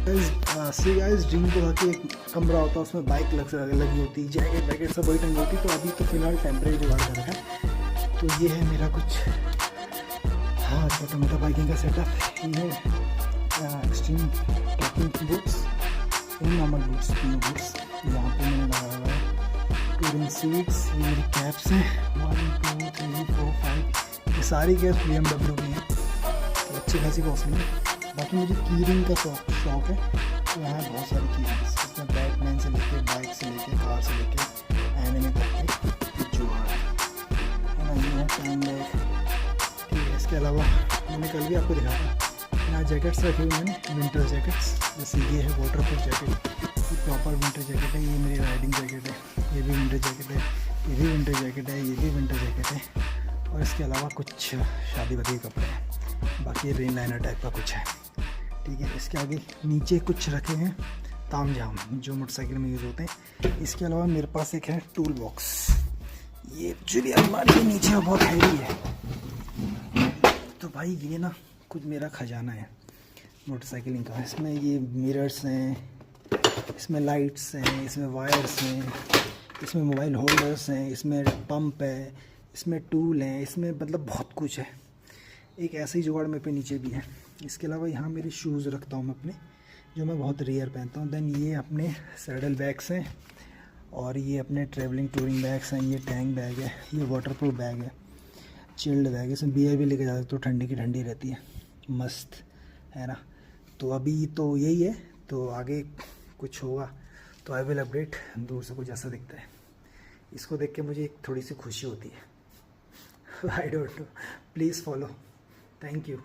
See guys, dream को आके एक कमरा होता है, उसमें बाइक लगी होती, जैकेट वैकेट सब वही टंगी होती। तो अभी तो फिलहाल टेम्परेरी जुगाड़ कर रखा है। तो ये है मेरा कुछ हाँ छोटा मोटा बाइकिंग का सेटअप। ये है extreme trekking boots, normal boots, तीनों बूट्स यहाँ पे मैंने लगाया हुआ है। टूरिंग सीट्स, ये मेरी कैप्स हैं 1 2 3 4 5, ये सारी कैप्स BMW की हैं, तो अच्छी खासी कॉस्टली है। बाकी मुझे कीरिंग का शौक है, तो यहाँ बहुत सारी कीरिंग्स, इसमें बैटमैन से लेके, बाइक से लेके, कार से लेके एनिमे तक के जुगाड़ है ना। ये है टैंग बैग, ठीक है। इसके अलावा मैंने कल भी आपको दिखाया था, यहाँ जैकेट्स रखे हुए हैं, विंटर जैकेट्स। जैसे ये है वाटरप्रूफ जैकेट, ये प्रॉपर विंटर जैकेट है। ये मेरी राइडिंग जैकेट है, ये भी विंटर जैकेट है, ये भी विंटर जैकेट है, ये भी विंटर जैकेट है। और इसके अलावा कुछ शादी वादी के कपड़े हैं, बाकी रेन लाइनर टाइप का कुछ है, ठीक है। इसके आगे नीचे कुछ रखे हैं तामझाम जो मोटरसाइकिल में यूज़ होते हैं। इसके अलावा मेरे पास एक है टूल बॉक्स, ये एक्चुअली अलमारी के नीचे बहुत हैवी है। तो भाई ये ना कुछ मेरा खजाना है मोटरसाइकिलिंग का। इसमें ये मिरर्स हैं, इसमें लाइट्स हैं, इसमें वायर्स हैं, इसमें मोबाइल होल्डर्स हैं, इसमें पंप है, इसमें टूल हैं, इसमें मतलब बहुत कुछ है। एक ऐसे ही जुगाड़ मेरे पे नीचे भी है। इसके अलावा यहाँ मेरे शूज़ रखता हूँ मैं अपने, जो मैं बहुत रेयर पहनता हूँ। देन ये अपने सैडल बैग्स हैं, और ये अपने ट्रैवलिंग टूरिंग बैग्स हैं। ये टैंक बैग है, ये वाटरप्रूफ बैग है, चिल्ड बैग है, इसमें बियर भी लेके जा सकते हो, ठंडी की ठंडी रहती है, मस्त है ना। तो अभी तो यही है, तो आगे कुछ होगा तो आई विल अपडेट। दूर से कुछ ऐसा दिखता है, इसको देख के मुझे एक थोड़ी सी खुशी होती है। I don't know, please follow, thank you.